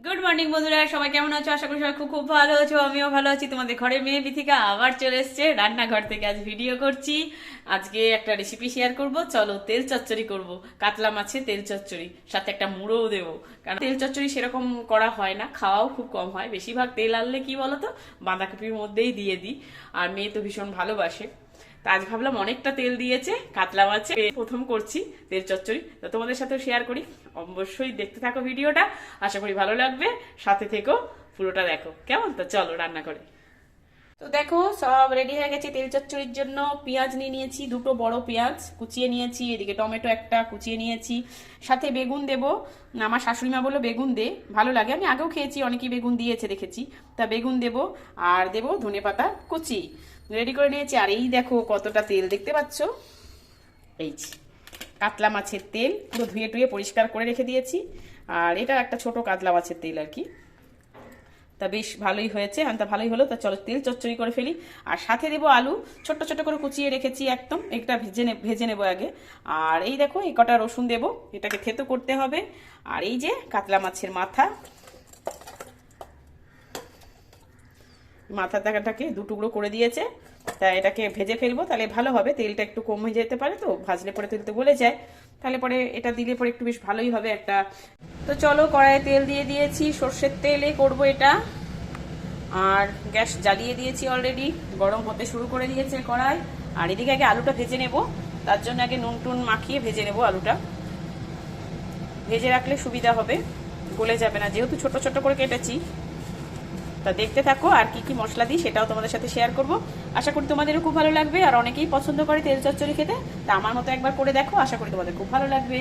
Good morning বন্ধুরা, সবাই কেমন আছো? আশা করি সবাই খুব খুব ভালো আছো। আমিও ভালো আছি। তোমাদের ঘরের মেয়ে বিথিকা আবার চলে এসছে রান্নাঘর থেকে। আজ ভিডিও করছি। আজকে একটা রেসিপি শেয়ার করব। চলো, তেল চচ্চড়ি করব। কাতলা মাছের তেল চচ্চড়ি, সাথে একটা মুড়োও দেবো। কারণ তেল চচ্চড়ি সেরকম করা হয় না, খাওয়াও খুব কম হয়। বেশিরভাগ তেল আনলে কি বলতো, বাঁধাকপির মধ্যেই দিয়ে দিই। আর মেয়ে তো ভীষণ ভালোবাসে। তা আজ ভাবলাম অনেকটা তেল দিয়েছে, কাতলা মাছে প্রথম করছি তেল চচ্চড়ি, তো তোমাদের সাথেও শেয়ার করি। অবশ্যই দেখতে থাকো ভিডিওটা, আশা করি ভালো লাগবে। সাথে থেকো, পুরোটা দেখো কেমন। তো চলো রান্না করে। তো দেখো, সব রেডি হয়ে গেছে তেল চচ্চড়ির জন্য। পেঁয়াজ নিয়ে নিয়েছি, দুটো বড় পেঁয়াজ কুচিয়ে নিয়েছি। এদিকে টমেটো একটা কুচিয়ে নিয়েছি, সাথে বেগুন দেবো। আমার শাশুড়ি মা বললো বেগুন দে, ভালো লাগে। আমি আগেও খেয়েছি, অনেকেই বেগুন দিয়েছে দেখেছি। তা বেগুন দেবো, আর দেবো ধনেপাতা কুচি। রেডি করে নিয়েছি। আর এই দেখো কতটা তেল দেখতে পাচ্ছ। এই কাতলা মাছের তেল, পুরো ধুয়ে টুয়ে পরিষ্কার করে রেখে দিয়েছি। আর এটা একটা ছোট কাতলা মাছের তেল আর কি। তা বেশ ভালোই হয়েছে, তা ভালোই হলো। তা চলো তেল চচ্চড়ি করে ফেলি। আর সাথে দেবো আলু, ছোট্ট ছোট্ট করে কুচিয়ে রেখেছি একদম। এটা ভেজে নেবো আগে। আর এই দেখো এই কটা রসুন দেবো, এটাকে থেতো করতে হবে। আর এই যে কাতলা মাছের মাথাটাকে দু টুকরো করে দিয়েছে। তা এটাকে ভেজে ফেলবো, তাহলে ভালো হবে। তেলটা একটু কমে যেতে পারে, তো ভাজলে পরে তেলতে গলে যায়। তাহলে পরে এটা দিলে পরে একটু বেশ ভালোই হবে একটা। তো চলো, কড়াইয়ে তেল দিয়ে দিয়েছি, সর্ষের তেলে করব এটা। আর গ্যাস জ্বালিয়ে দিয়েছি অলরেডি, গরম হতে শুরু করে দিয়েছে কড়াই। আর এদিকে আগে আলুটা ভেজে নেব। তার জন্য আগে নুন টুন মাখিয়ে ভেজে নেব আলুটা। ভেজে রাখলে সুবিধা হবে, গলে যাবে না, যেহেতু ছোট ছোট করে কেটেছি। তা দেখতে থাকো, আর কি কি মশলা দিই সেটাও তোমাদের সাথে শেয়ার করব। আশা করি তোমাদেরও খুব ভালো লাগবে। আর অনেকেই পছন্দ করে তেল চচ্চড়ি খেতে। তা আমার মতো একবার করে দেখো, আশা করি তোমাদের খুব ভালো লাগবে।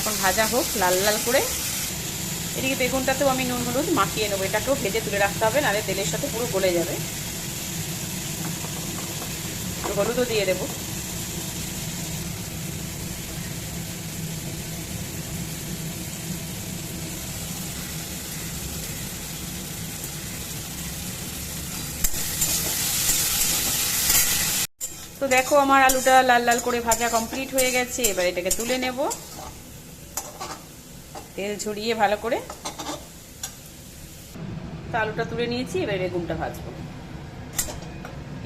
এখন ভাজা হোক লাল লাল করে। এদিকে বেগুনটাতেও আমি নুন হলুদ মাখিয়ে নেবো। এটাকেও ভেজে তুলে রাখতে হবে, নাহলে তেলের সাথে পুরো গলে যাবে। হলুদও দিয়ে দেবো। তো দেখো আমার আলুটা লাল লাল করে ভাজা কমপ্লিট হয়ে গেছে। এবার এটাকে তুলে নেব, তেল ঝরিয়ে ভালো করে। তো আলুটা তুলে নিয়েছি, এবার বেগুনটা ভাজবো।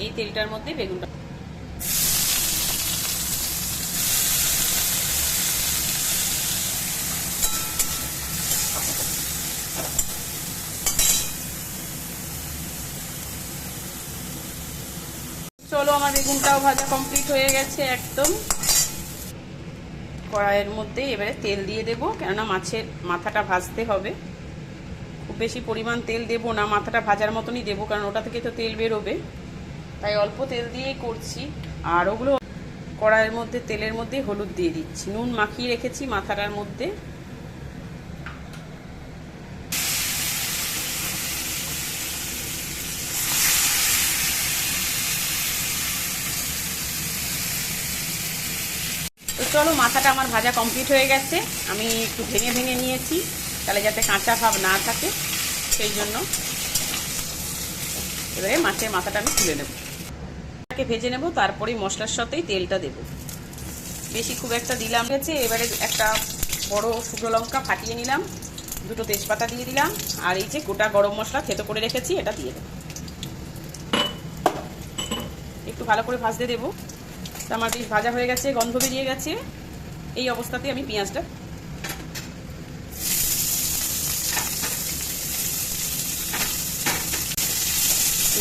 এই তেলটার মধ্যে বেগুনটা। চলো, আমার বেগুনটাও ভাজা কমপ্লিট হয়ে গেছে একদম। কড়াইয়ের মধ্যে এবারে তেল দিয়ে দেবো, কেননা মাছের মাথাটা ভাজতে হবে। খুব বেশি পরিমাণ তেল দেবো না, মাথাটা ভাজার মতনই দেবো, কারণ ওটা থেকে তো তেল বেরোবে। তাই অল্প তেল দিয়েই করছি। আর ওগুলো কড়াইয়ের মধ্যে তেলের মধ্যে হলুদ দিয়ে দিচ্ছি, নুন মাখিয়ে রেখেছি মাথাটার মধ্যে। তো চলো, মাথাটা আমার ভাজা কমপ্লিট হয়ে গেছে। আমি একটু ভেঙে ভেঙে নিয়েছি, তাহলে যাতে কাঁচা ভাব না থাকে, সেই জন্য। এবারে মাছের মাথাটা আমি তুলে নেব, ভেজে নেব। তারপরেই মশলার সাথেই তেলটা দেব। বেশি খুব একটা দিলাম গেছে। এবারে একটা বড় শুকনো লঙ্কা ফাটিয়ে নিলাম, দুটো তেজপাতা দিয়ে দিলাম। আর এই যে গোটা গরম মশলা থেতো করে রেখেছি, এটা দিয়ে দেবো। একটু ভালো করে ভাজতে দেবো। তো আমার বেশ ভাজা হয়ে গেছে, গন্ধ বেরিয়ে গেছে। এই অবস্থাতে আমি পেঁয়াজটা,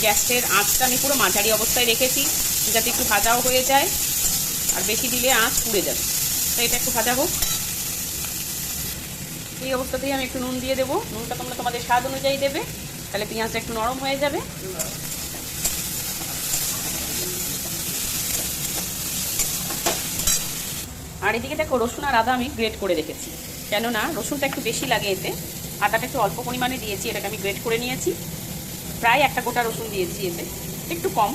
গ্যাসের আঁচটা আমি পুরো মাঝারি অবস্থায় রেখেছি, যাতে একটু ভাজাও হয়ে যায়। আর বেশি দিলে আঁচ পুড়ে যাবে। তাই এটা একটু ভাজা হোক। এই অবস্থাতেই আমি একটু নুন দিয়ে দেবো। নুনটা তোমরা তোমাদের স্বাদ অনুযায়ী দেবে, তাহলে পেঁয়াজটা একটু নরম হয়ে যাবে। আর এদিকে দেখো, রসুন আর আদা আমি গ্রেট করে রেখেছি, কেননা রসুনটা একটু বেশি লাগে এতে। আদাটা একটু অল্প পরিমাণে দিয়েছি, এটাকে আমি গ্রেট করে নিয়েছি। প্রায় একটা গোটা রসুন দিয়েছি এতে, একটু কম।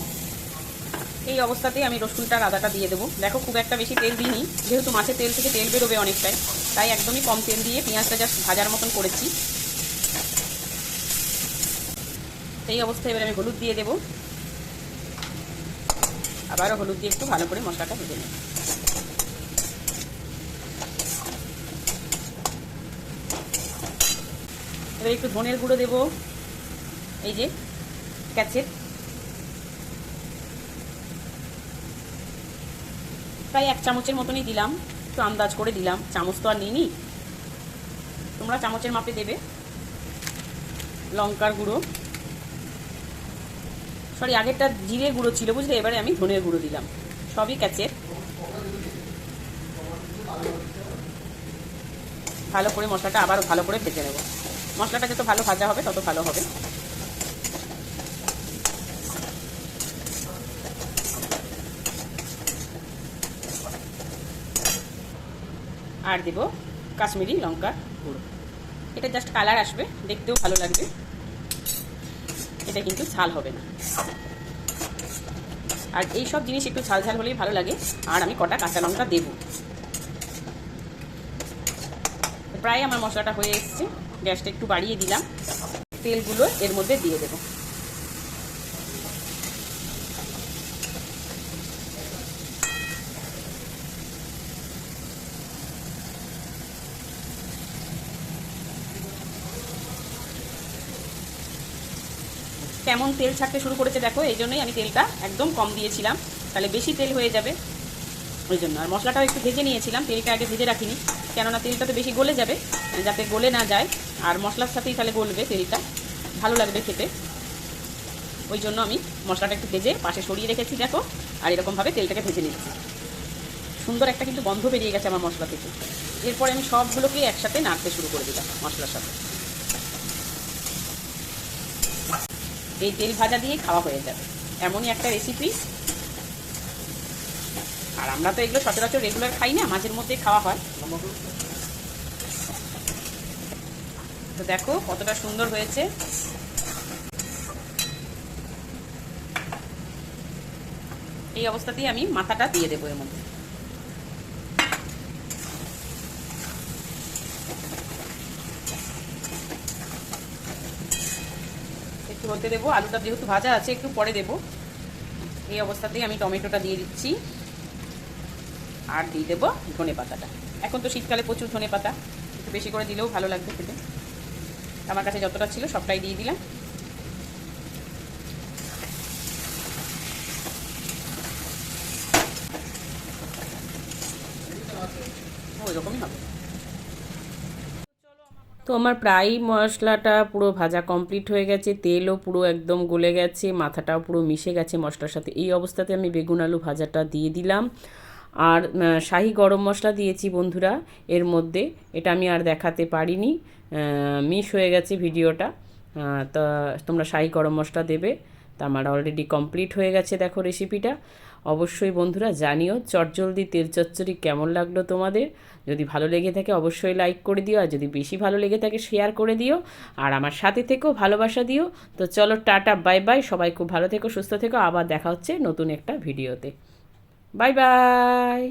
এই অবস্থাতেই আমি রসুনটা আর আদাটা দিয়ে দেবো। দেখো, খুব একটা বেশি তেল দিইনি, যেহেতু মাছের তেল থেকে তেল বেরোবে অনেকটাই, তাই একদমই কম তেল দিয়ে পেঁয়াজটা জাস্ট ভাজার মতন করেছি। এই অবস্থায় এবার আমি হলুদ দিয়ে দেবো, আবারও হলুদ দিয়ে একটু ভালো করে মশলাটা ভেজে নেব। এবার একটু ধনের গুঁড়ো দেবো, এই যে ক্যাচের, প্রায় 1 চামচের মতনই দিলাম, একটু আন্দাজ করে দিলাম, চামচ তো আর নিইনি, তোমরা চামচের মাপে দেবে। লঙ্কার গুঁড়ো, সরি আগেরটা জিরে গুঁড়ো ছিল বুঝলে, এবারে আমি ধনের গুঁড়ো দিলাম, সবই ক্যাচের। ভালো করে মশলাটা আবারও ভালো করে ভেজে নেব, মশলাটা যত ভালো ভাজা হবে তত ভালো হবে। আর দেব কাশ্মীরি লঙ্কার গুঁড়ো, এটা জাস্ট কালার আসবে, দেখতেও ভালো লাগবে, এটা কিন্তু ঝাল হবে না। আর এই সব জিনিস একটু ঝাল ঝাল হলেই ভালো লাগে। আর আমি কটা কাঁচা লঙ্কা দেব। প্রায় আমার মশলাটা হয়ে এসছে, গ্যাসটা একটু বাড়িয়ে দিলাম, তেলগুলো এর মধ্যে দিয়ে দেব। কেমন তেল ছাড়তে শুরু করেছে দেখো, এই জন্যই আমি তেলটা একদম কম দিয়েছিলাম, তাহলে বেশি তেল হয়ে যাবে ওই জন্য। আর মশলাটাও একটু ভেজে নিয়েছিলাম, তেলটা আগে ভেজে রাখিনি, কেননা তেলটা তো বেশি গলে যাবে, যাতে গলে না যায়, আর মশলার সাথেই তাহলে গলবে তেলটা, ভালো লাগবে খেতে। ওই জন্য আমি মশলাটা একটু ভেজে পাশে সরিয়ে রেখেছি দেখো, আর এরকমভাবে তেলটাকে ভেজে নিচ্ছি। সুন্দর একটা কিন্তু গন্ধ বেরিয়ে গেছে আমার মশলা থেকে। এরপরে আমি সবগুলোকে একসাথে নাড়তে শুরু করে দিলাম মশলার সাথে। এই তেল ভাজা দিয়ে খাওয়া হয়ে যাবে, এমনই একটা রেসিপি। আর আমরা তো এগুলো সচরাচর রেগুলার খাই না, মাঝের মধ্যে খাওয়া হয়। তো দেখো কতটা সুন্দর হয়েছে। এই অবস্থাতেই আমি মাথাটা দিয়ে দেবো এর মধ্যে। একটু হতে দেবো, আলুটা যেহেতু ভাজা আছে একটু পরে দেবো। এই অবস্থাতেই আমি টমেটোটা দিয়ে দিচ্ছি, আর দিয়ে দেবো ধনে পাতাটা। এখন তো শীতকালে প্রচুর ধনে পাতা, একটু বেশি করে দিলেও ভালো লাগবে খেতে। আমার কাছে যতটা ছিল সবটাই দিয়ে দিলাম। ওইরকমই হবে। তো আমার প্রায় মশলাটা পুরো ভাজা কমপ্লিট হয়ে গেছে, তেলও পুরো একদম গলে গেছে, মাথাটাও পুরো মিশে গেছে মশলার সাথে। এই অবস্থাতে আমি বেগুন আলু ভাজাটা দিয়ে দিলাম, আর শাহি গরম মশলা দিয়েছি বন্ধুরা এর মধ্যে, এটা আমি আর দেখাতে পারিনি, মিস হয়ে গেছে ভিডিওটা। তা তোমরা শাহি গরম মশলা দেবে। তা আমার অলরেডি কমপ্লিট হয়ে গেছে দেখো রেসিপিটা। অবশ্যই বন্ধুরা জানিও চটজলদি তেল চচ্চড়ি কেমন লাগলো তোমাদের। যদি ভালো লেগে থাকে অবশ্যই লাইক করে দিও, আর যদি বেশি ভালো লেগে থাকে শেয়ার করে দিও, আর আমার সাথে থেকেও ভালোবাসা দিও। তো চলো টাটা বাই বাই, সবাই খুব ভালো থেকো, সুস্থ থেকো, আবার দেখা হচ্ছে নতুন একটা ভিডিওতে। Bye bye.